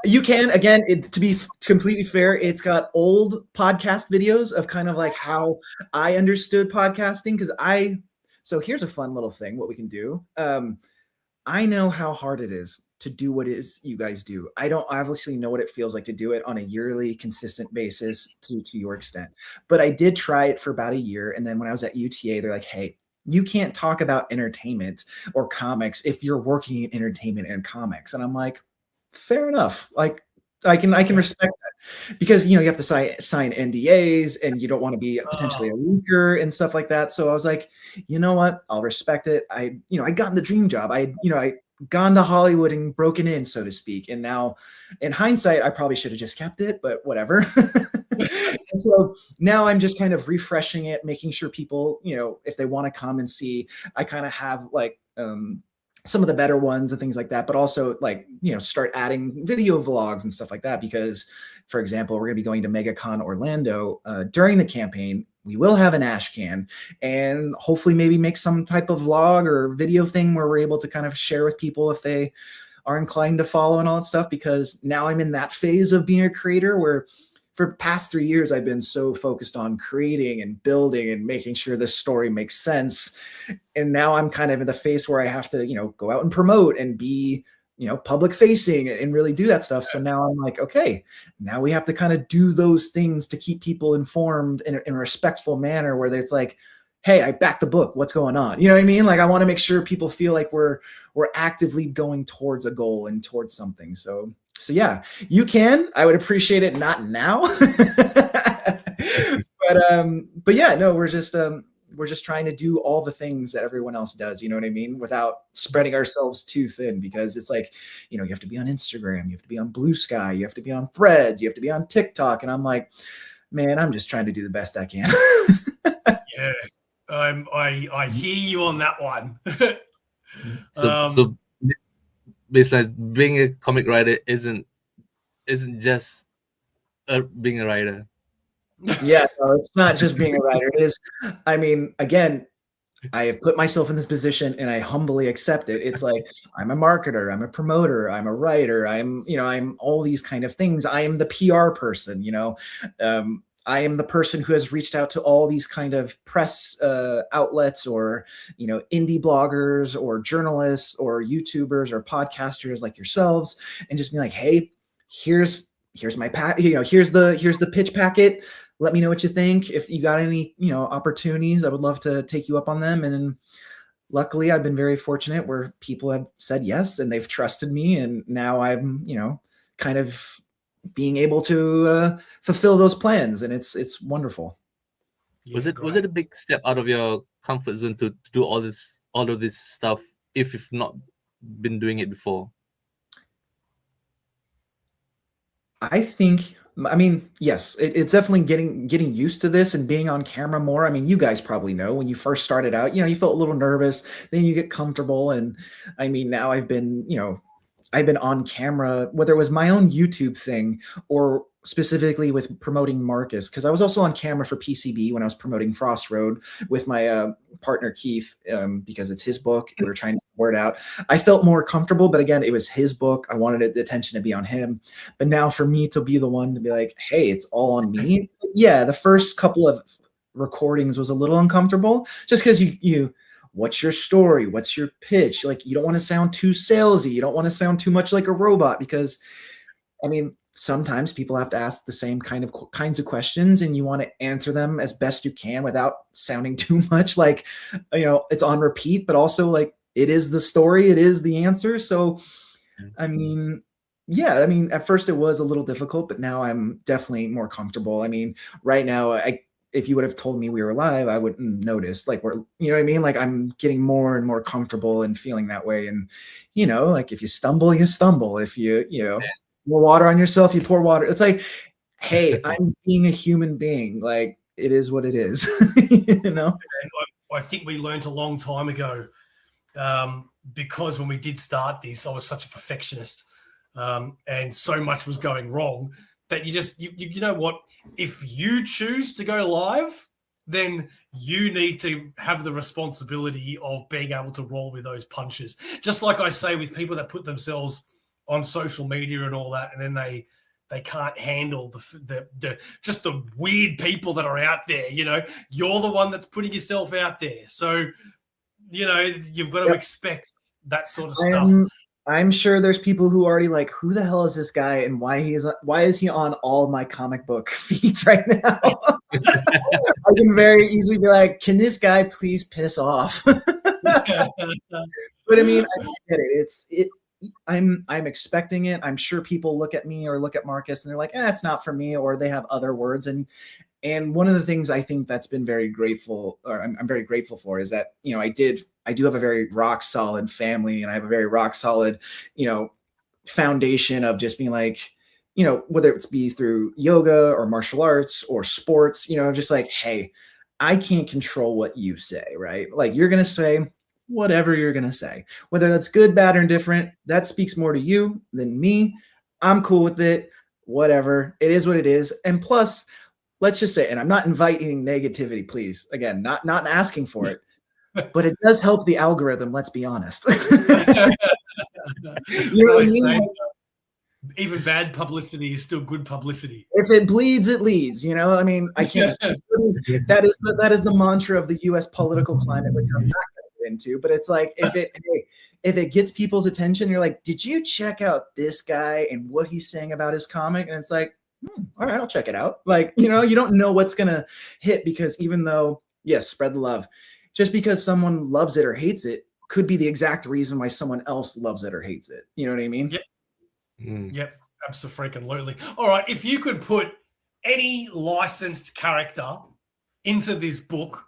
You can, again, to be completely fair, it's got old podcast videos of kind of like how I understood podcasting. So here's a fun little thing, what we can do. I know how hard it is to do what it is you guys do. I don't obviously know what it feels like to do it on a yearly consistent basis to your extent, but I did try it for about a year. And then when I was at UTA, they're like, hey, you can't talk about entertainment or comics if you're working in entertainment and comics. And I'm like, fair enough. Like, I can respect that because, you know, you have to sign NDAs and you don't want to be potentially a leaker and stuff like that. So I was like, you know what? I'll respect it. I gotten the dream job. I gone to Hollywood and broken in, so to speak. And now in hindsight, I probably should have just kept it, but whatever. And so now I'm just kind of refreshing it, making sure people, you know, if they want to come and see, I kind of have like, some of the better ones and things like that, but also like, you know, start adding video vlogs and stuff like that. Because, for example, we're going to be going to MegaCon Orlando during the campaign. We will have an ash can and hopefully maybe make some type of vlog or video thing where we're able to kind of share with people if they are inclined to follow and all that stuff. Because now I'm in that phase of being a creator where for the past 3 years, I've been so focused on creating and building and making sure this story makes sense. And now I'm kind of in the phase where I have to, you know, go out and promote and be, you know, public facing and really do that stuff. So now I'm like, okay, now we have to kind of do those things to keep people informed in a respectful manner where it's like, hey, I backed the book. What's going on? You know what I mean? Like, I want to make sure people feel like we're actively going towards a goal and towards something. So yeah, you can. I would appreciate it. Not now, but yeah, no, we're just trying to do all the things that everyone else does. You know what I mean? Without spreading ourselves too thin, because it's like, you know, you have to be on Instagram, you have to be on Blue Sky, you have to be on Threads, you have to be on TikTok, and I'm like, man, I'm just trying to do the best I can. Yeah, I hear you on that one. So basically, being a comic writer isn't just being a writer. Yeah, no, it's not just being a writer. It is. I mean, again, I have put myself in this position and I humbly accept it. It's like, I'm a marketer, I'm a promoter, I'm a writer, I'm all these kind of things. I am the PR person, you know. I am the person who has reached out to all these kind of press outlets or, you know, indie bloggers or journalists or YouTubers or podcasters like yourselves and just be like, hey, here's my here's the pitch packet. Let me know what you think. If you got any, you know, opportunities, I would love to take you up on them. And luckily I've been very fortunate where people have said yes and they've trusted me. And now I'm, you know, kind of being able to fulfill those plans, and it's wonderful. Was it a big step out of your comfort zone to do all of this stuff if you've not been doing it before? I think, I mean, yes, it's definitely getting used to this and being on camera more. I mean, you guys probably know when you first started out, you felt a little nervous, then you get comfortable. And I mean, now I've been on camera, whether it was my own YouTube thing or specifically with promoting Marcus, because I was also on camera for PCB when I was promoting Frost Road with my partner Keith, because it's his book. We were trying to word out. I felt more comfortable, but again, it was his book. I wanted the attention to be on him. But now for me to be the one to be like, hey, it's all on me. Yeah, the first couple of recordings was a little uncomfortable just because you what's your story? What's your pitch? Like, you don't want to sound too salesy. You don't want to sound too much like a robot because, I mean, sometimes people have to ask the same kinds of questions and you want to answer them as best you can without sounding too much like, it's on repeat, but also like it is the story, it is the answer. So, I mean, yeah, I mean, at first it was a little difficult, but now I'm definitely more comfortable. I mean, right now, if you would have told me we were live, I wouldn't notice. Like, you know what I mean? Like, I'm getting more and more comfortable and feeling that way. And, like if you stumble, you stumble. If you pour water on yourself, you pour water. It's like, hey, I'm being a human being. Like, it is what it is. I think we learned a long time ago, because when we did start this, I was such a perfectionist, and so much was going wrong that you know what? If you choose to go live, then you need to have the responsibility of being able to roll with those punches. Just like I say with people that put themselves on social media and all that, and then they can't handle just the weird people that are out there. You're the one that's putting yourself out there, so you've got to expect that sort of stuff. I'm sure there's people who already like, who the hell is this guy and why is he on all my comic book feeds right now? I can very easily be like, can this guy please piss off? But I mean, I get it. I'm expecting it. I'm sure people look at me or look at Marcus and they're like, it's not for me, or they have other words. And one of the things I think that's been very grateful, or I'm very grateful for, is that, I do have a very rock solid family, and I have a very rock solid, foundation of just being like, whether it's be through yoga or martial arts or sports, just like, hey, I can't control what you say, right? Like, you're going to say whatever you're going to say, whether that's good, bad, or indifferent. That speaks more to you than me. I'm cool with it. Whatever. It is what it is. And plus, let's just say, and I'm not inviting negativity, please. Again, not asking for it, but it does help the algorithm. Let's be honest. You know what I mean? Even bad publicity is still good publicity. If it bleeds, it leads. I mean, I can't. That is the mantra of the U.S. political climate, which I'm not going to get into. But it's like, if it gets people's attention, you're like, did you check out this guy and what he's saying about his comic? And it's like, all right, I'll check it out. Like, you don't know what's going to hit, because even though, yes, spread the love, just because someone loves it or hates it could be the exact reason why someone else loves it or hates it. You know what I mean? Yep. Yep. Absolutely. All right. If you could put any licensed character into this book,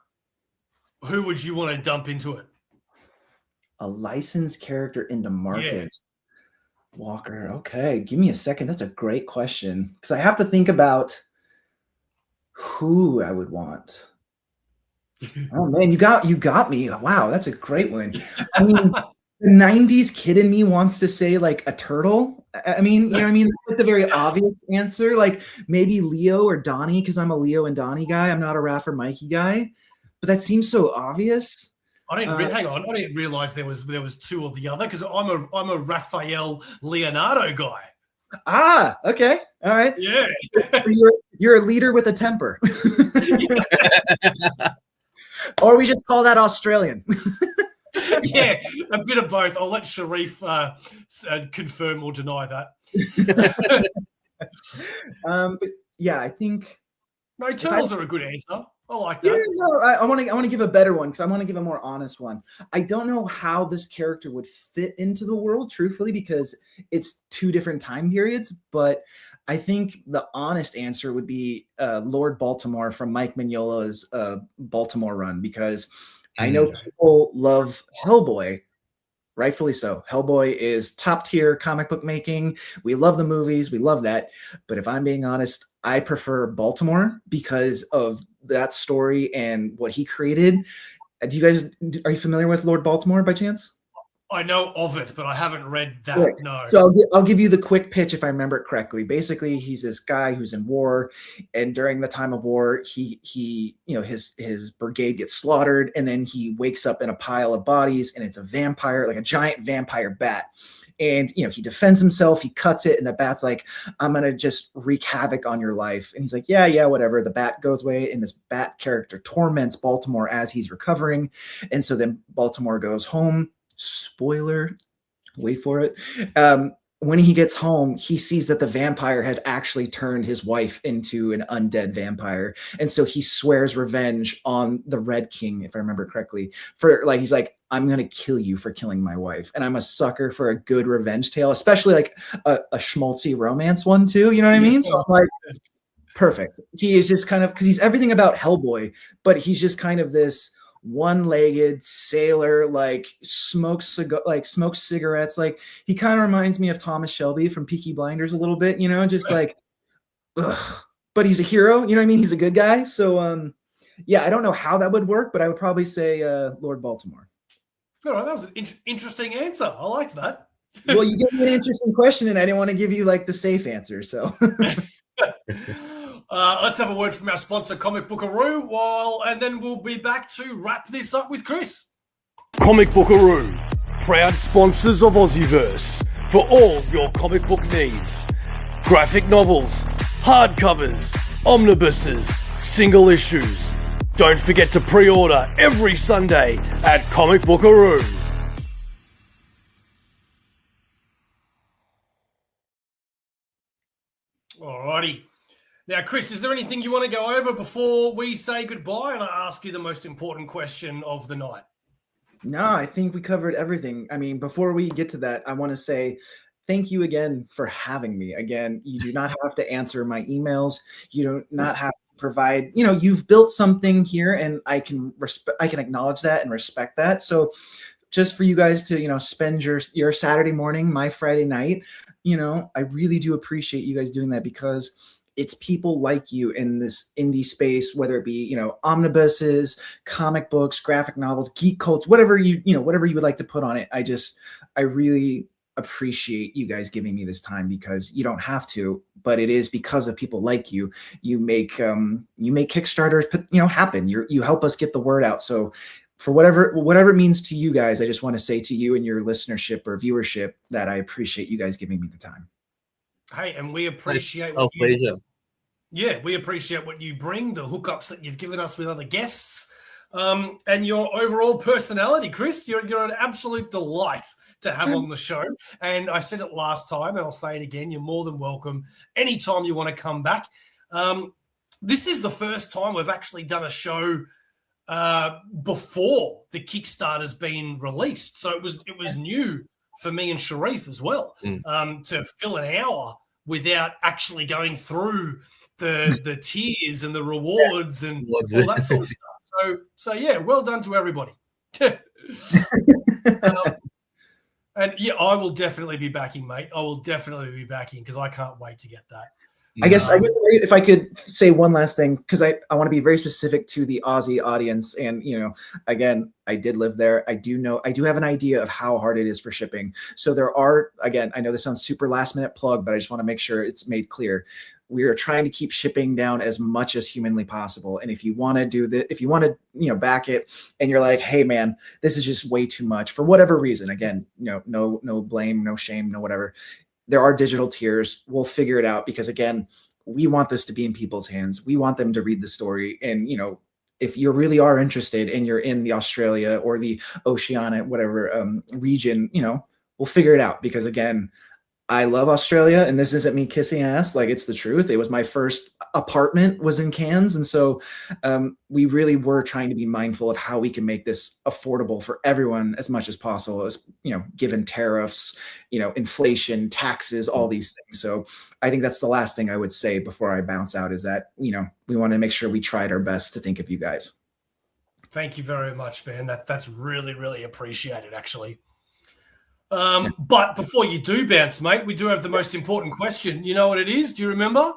who would you want to dump into it? A licensed character into Marcus. Walker. Okay, give me a second. That's a great question, because I have to think about who I would want. Oh man, you got me. Wow, that's a great one. I mean, the 90s kid in me wants to say like a turtle. I mean, you know what I mean? That's like the very obvious answer. Like maybe Leo or Donnie, because I'm a Leo and Donnie guy. I'm not a Raph or Mikey guy. But that seems so obvious. Hang on. I didn't realize there was two or the other, because I'm a Raphael Leonardo guy. Ah, okay. All right. Yeah. So you're a leader with a temper. Or we just call that Australian. Yeah, a bit of both. I'll let Sharif confirm or deny that. But yeah, I think turtles are a good answer. I like that. Yeah, no, I want to give a better one, because I want to give a more honest one. I don't know how this character would fit into the world, truthfully, because it's two different time periods. But I think the honest answer would be Lord Baltimore from Mike Mignola's Baltimore run, because I know people love Hellboy, Rightfully so. Hellboy is top tier comic book making. We love the movies. We love that. But if I'm being honest, I prefer Baltimore because of that story and what he created. Are you familiar with Lord Baltimore by chance? I know of it, but I haven't read that. Right. No. So I'll give you the quick pitch if I remember it correctly. Basically, he's this guy who's in war, and during the time of war, he his brigade gets slaughtered, and then he wakes up in a pile of bodies, and it's a vampire, like a giant vampire bat. And he defends himself, he cuts it, and the bat's like, I'm gonna just wreak havoc on your life. And he's like, yeah, whatever. The bat goes away, and this bat character torments Baltimore as he's recovering. And so then Baltimore goes home. Spoiler, wait for it. When he gets home, he sees that the vampire had actually turned his wife into an undead vampire. And so he swears revenge on the Red King, if I remember correctly, he's like, I'm going to kill you for killing my wife. And I'm a sucker for a good revenge tale, especially like a schmaltzy romance one too. You know what I mean? So I'm like, perfect. He is just kind of, because he's everything about Hellboy, but he's just kind of this one-legged sailor, like smokes cigarettes. Like he kind of reminds me of Thomas Shelby from Peaky Blinders a little bit, just like, ugh. But he's a hero, you know what I mean? He's a good guy. So yeah, I don't know how that would work, but I would probably say Lord Baltimore. All right, that was an interesting answer. I liked that. Well, you gave me an interesting question, and I didn't want to give you like the safe answer. So let's have a word from our sponsor, Comic Bookaroo, and then we'll be back to wrap this up with Chris. Comic Bookaroo, proud sponsors of Aussieverse for all your comic book needs. Graphic novels, hardcovers, omnibuses, single issues. Don't forget to pre-order every Sunday at Comic Bookaroo. Alrighty. Now, Chris, is there anything you want to go over before we say goodbye and I ask you the most important question of the night? No, I think we covered everything. I mean, before we get to that, I want to say thank you again for having me. Again, you do not have to answer my emails. You do not have to provide, you've built something here, and I can acknowledge that and respect that. So just for you guys to, spend your Saturday morning, my Friday night, I really do appreciate you guys doing that, because it's people like you in this indie space, whether it be, omnibuses, comic books, graphic novels, geek culture, whatever you would like to put on it. I really appreciate you guys giving me this time, because you don't have to, but it is because of people like you. You make Kickstarters, happen. You help us get the word out. So for whatever it means to you guys, I just want to say to you and your listenership or viewership that I appreciate you guys giving me the time. Hey, and we appreciate we appreciate what you bring, the hookups that you've given us with other guests, and your overall personality, Chris. You're an absolute delight to have on the show. And I said it last time, and I'll say it again, you're more than welcome anytime you want to come back. This is the first time we've actually done a show before the Kickstarter's been released. So it was new for me and Sharif as well, to fill an hour without actually going through the tiers and the rewards and all that sort of stuff. So yeah, well done to everybody. And yeah, I will definitely be backing, mate. I will definitely be backing, because I can't wait to get that. I guess if I could say one last thing, because I want to be very specific to the Aussie audience. And, again, I did live there. I do have an idea of how hard it is for shipping. So there are, again, I know this sounds super last minute plug, but I just want to make sure it's made clear. We are trying to keep shipping down as much as humanly possible. And if you want to do that, if you want to, back it, and you're like, hey man, this is just way too much for whatever reason, again, no blame, no shame, no whatever. There are digital tiers. We'll figure it out, because again, we want this to be in people's hands. We want them to read the story. And, if you really are interested and you're in the Australia or the Oceania, whatever region, we'll figure it out, because again, I love Australia, and this isn't me kissing ass. Like, it's the truth. It was my first apartment was in Cairns. And so we really were trying to be mindful of how we can make this affordable for everyone as much as possible, as, given tariffs, inflation, taxes, all these things. So I think that's the last thing I would say before I bounce out, is that, we want to make sure we tried our best to think of you guys. Thank you very much, man. That's really, really appreciated, actually. But before you do bounce, mate, we do have the most important question. You know what it is? Do you remember?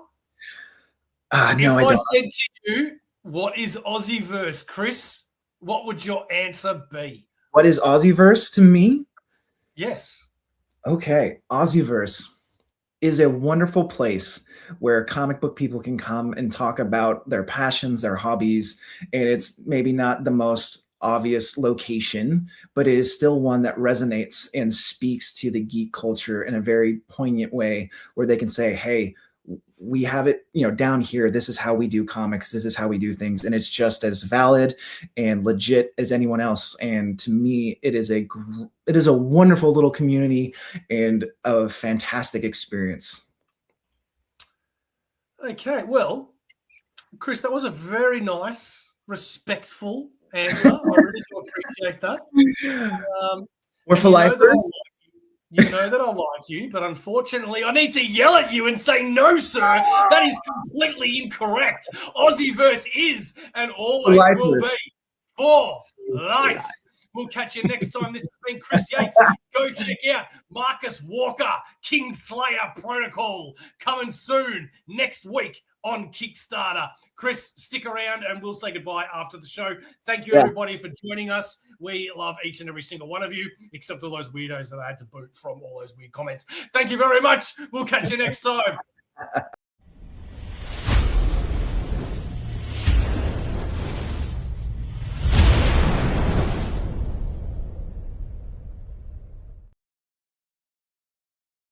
No, if I I don't. said to you, what is Aussieverse, Chris, what would your answer be? What is Aussieverse to me? Yes. Okay, Aussieverse is a wonderful place where comic book people can come and talk about their passions, their hobbies, and it's maybe not the most obvious location, but it is still one that resonates and speaks to the geek culture in a very poignant way where they can say, hey, we have it, down here. This is how we do comics. This is how we do things. And it's just as valid and legit as anyone else. And to me, it is a wonderful little community and a fantastic experience. Okay, well, Chris, that was a very nice, respectful answer. I really do appreciate that. We're for lifers. You know that I like you, but unfortunately, I need to yell at you and say, no, sir, that is completely incorrect. Aussieverse is and always will be for life. We'll catch you next time. This has been Chris Yates. Go check out Marcus Walker, Kingslayer Protocol, coming soon next week on Kickstarter. Chris, stick around and we'll say goodbye after the show. Thank you, everybody, for joining us. We love each and every single one of you, except all those weirdos that I had to boot from all those weird comments. Thank you very much. We'll catch you next time.